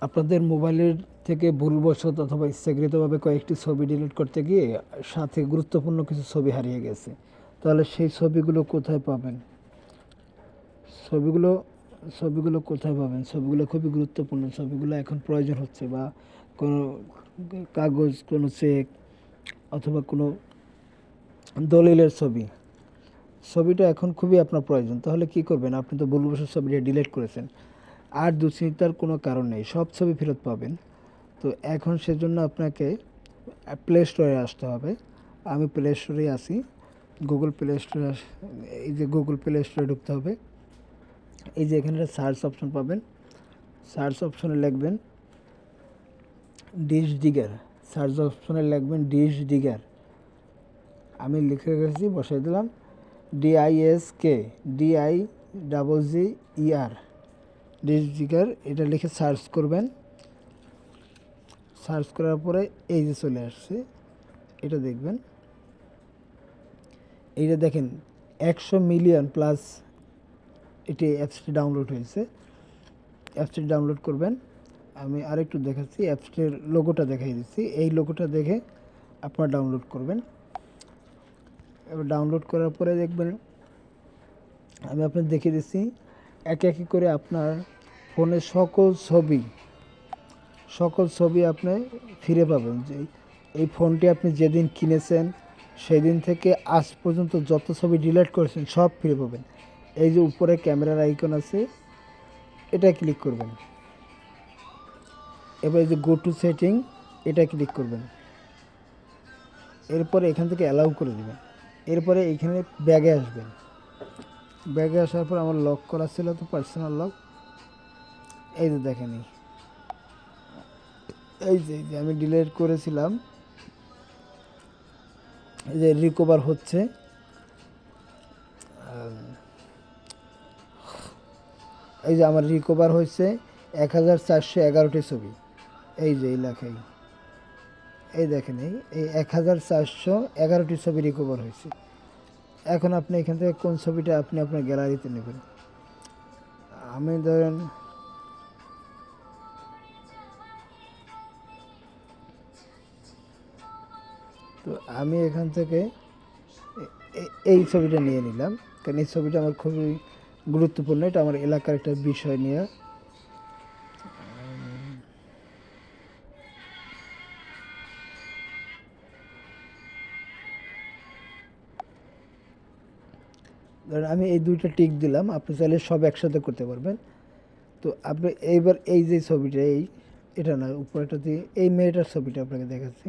আপনাদের মোবাইলের থেকে ভুলবশত অথবা ইচ্ছাকৃতভাবে কয়েকটি ছবি ডিলিট করতে গিয়ে সাথে গুরুত্বপূর্ণ কিছু ছবি হারিয়ে গেছে, তাহলে সেই ছবিগুলো কোথায় পাবেন? ছবিগুলো ছবিগুলো কোথায় পাবেন? ছবিগুলো খুবই গুরুত্বপূর্ণ, ছবিগুলো এখন প্রয়োজন হচ্ছে, বা কোনো কাগজ, কোনো চেক অথবা কোনো দলিলের ছবি, ছবিটা এখন খুবই আপনার প্রয়োজন। তাহলে কি করবেন? আপনি তো ভুলবশত ছবিটা ডিলিট করেছেন, আর দুশ্চিন্তার কোনো কারণ নেই, সব ছবি ফেরত পাবেন। তো এখন সেজন্য আপনাকে প্লে স্টোরে আসতে হবে। আমি প্লে স্টোরে আসি, গুগল প্লে স্টোরে, এই যে গুগল প্লে স্টোরে ঢুকতে হবে। এই যে এখানে সার্চ অপশন পাবেন, সার্চ অপশনে লিখবেন ডিশ ডিগার, সার্চ অপশনে লিখবেন ডিশ ডিগার। আমি লিখে রেখেছি, বসাই দিলাম DISK, DIGGER, ডিশ ডিগার। এটা লিখে সার্চ করবেন। সার্চ করার পরে এই যে চলে আসছে, এটা দেখবেন। এইটা দেখেন 100 মিলিয়ন প্লাস এটি অ্যাপসটি ডাউনলোড হয়েছে। অ্যাপসটি ডাউনলোড করবেন। আমি আরেকটু দেখাচ্ছি, অ্যাপসটির লোগোটা দেখাই দিচ্ছি। এই লোগোটা দেখে আপনারা ডাউনলোড করবেন। এবার ডাউনলোড করার পরে দেখবেন, আমি আপনাদের দেখিয়ে দিচ্ছি, একে একে করে আপনার ফোনের সকল ছবি আপনি ফিরে পাবেন। যে এই ফোনটি আপনি যেদিন কিনেছেন সেদিন থেকে আজ পর্যন্ত যত ছবি ডিলিট করেছেন সব ফিরে পাবেন। এই যে উপরে ক্যামেরার আইকন আছে, এটা ক্লিক করবেন। এবার এই যে গো টু সেটিং, এটা ক্লিক করবেন। এরপরে এখান থেকে অ্যালাউ করে দেবেন। এরপরে এইখানে ব্যাগে আসবেন। ব্যাগে আসার পর আমার লক করা ছিল, তো পার্সোনাল লক, এই যে দেখেন, এই যে আমি ডিলিট করেছিলাম, এই যে রিকভার হচ্ছে। এই যে আমার রিকভার হয়েছে 1411টি ছবি। এই যে এই লেখাই, এই দেখেন, এই 1411টি ছবি রিকভার হয়েছে। এখন আপনি এখান থেকে কোন ছবিটা আপনি আপনার গ্যালারিতে নেবেন। আমি ধরেন তো আমি এখান থেকে এই ছবিটা নিয়ে নিলাম, কারণ এই ছবিটা আমার খুবই গুরুত্বপূর্ণ, এটা আমার এলাকার একটা বিষয় নিয়ে। ধরেন আমি এই দুইটা টিক দিলাম, আপনি চাইলে সব একসাথে করতে পারবেন। তো আপনি এইবার এই যে ছবিটা, এটা না, উপরেটা দিয়ে এই মেয়েটার ছবিটা আপনাকে দেখাচ্ছি,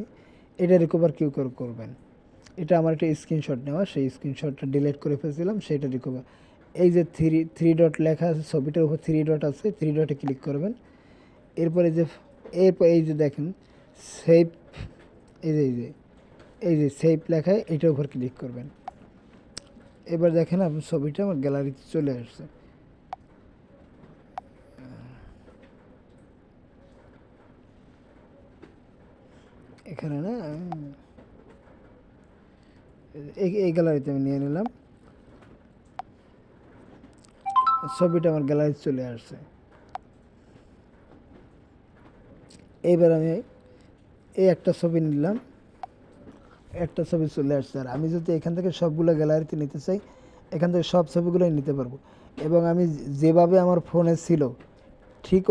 এটা রিকভার কী করে করবেন। এটা আমার একটা স্ক্রিনশট নেওয়া, সেই স্ক্রিনশটটা ডিলিট করে ফেলছিলাম, সেইটা রিকভার। এই যে থ্রি ডট লেখা আছে, ছবিটার উপর থ্রি ডট আছে, থ্রি ডটে ক্লিক করবেন। এরপরে এরপর এই যে দেখেন সেভ, এই যে সেভ লেখায়, এটার উপর ক্লিক করবেন। এবার দেখেন আপনার ছবিটা আমার গ্যালারিতে চলে আসছে। এখানে না, এই গ্যালারিতে আমি নিয়ে নিলাম, ছবিটা আমার গ্যালারিতে চলে আসছে। এইবার আমি এই একটা ছবি নিলাম, একটা ছবি চলে আসছে। আর আমি যদি এখান থেকে সবগুলো গ্যালারিতে নিতে চাই, এখান থেকে সব ছবিগুলোই নিতে পারবো। এবং আমি যেভাবে আমার ফোনে ছিল ঠিক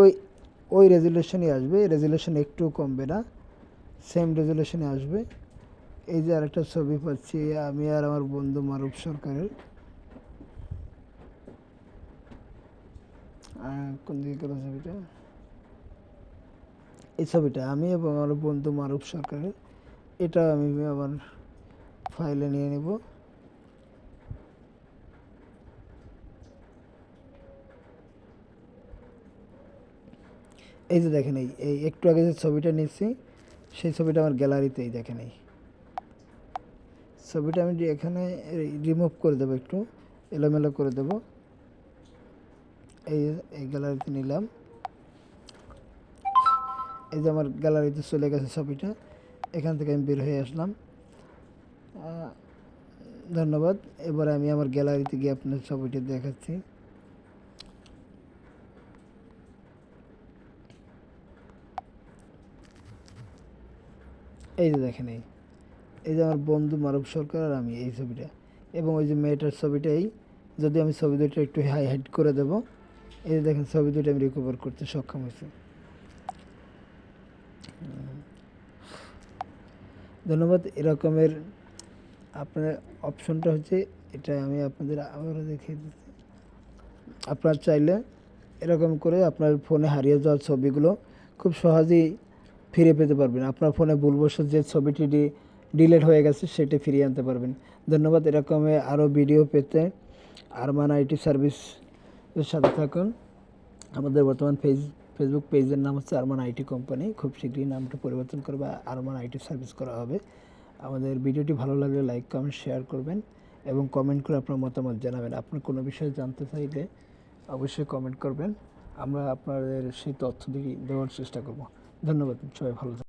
ওই রেজুলেশনই আসবে, রেজুলেশন একটু কমবে না, সেম রেজুলেশনে আসবে। এই যে আরেকটা ছবি পাচ্ছি, আমি আর আমার বন্ধু মারুফ সরকারের, কোন দিকে গেল ছবিটা, এই ছবিটা আমি এবং আমার বন্ধু মারুফ সরকারের, এটা আমি আমার ফাইলে নিয়ে নেব। এই যে দেখেন, এই একটু আগে যে ছবিটা নিচ্ছি সেই ছবিটা আমার গ্যালারিতেই দেখেন। এই ছবিটা আমি এখানে রিমুভ করে দেবো, একটু এলোমেলো করে দেবো। এই গ্যালারিতে নিলাম, এই যে আমার গ্যালারিতে চলে গেছে ছবিটা, এখান থেকে আমি বের হয়ে আসলাম। ধন্যবাদ। এবার আমি আমার গ্যালারিতে গিয়ে আপনার ছবিটা দেখাচ্ছি। এই যে দেখেন, এই যে আমার বন্ধু মারুফ সরকার আর আমি, এই ছবিটা, এবং ওই যে মেয়েটার ছবিটাই, যদি আমি ছবি দুটো একটু হাইলাইট করে দেবো, এই যে দেখেন ছবি দুটো আমি রিকভার করতে সক্ষম হয়েছি। ধন্যবাদ। এরকমের আপনার অপশনটা হচ্ছে এটা, আমি আপনাদের আবারও দেখিয়ে দিচ্ছি। আপনার চাইলে এরকম করে আপনার ফোনে হারিয়ে যাওয়া ছবিগুলো খুব সহজেই ফিরে পেতে পারবেন। আপনার ফোনে ভুলবশত যে ছবিটি ডিলিট হয়ে গেছে সেটি ফিরিয়ে আনতে পারবেন। ধন্যবাদ। এরকমের আরও ভিডিও পেতে আরমান আইটি সার্ভিসের সাথে থাকুন। আমাদের বর্তমান ফেসবুক পেজের নাম হচ্ছে আরমান আইটি কোম্পানি। খুব শীঘ্রই নামটা পরিবর্তন করে বা আরমান আইটি সার্ভিস করা হবে। আমাদের ভিডিওটি ভালো লাগলে লাইক, কমেন্ট, শেয়ার করবেন এবং কমেন্ট করে আপনার মতামত জানাবেন। আপনার কোনো বিষয়ে জানতে চাইলে অবশ্যই কমেন্ট করবেন, আমরা আপনাদের সেই তথ্য দেওয়ার চেষ্টা করব। ধন্যবাদ। সবাই ভালো থাকবেন।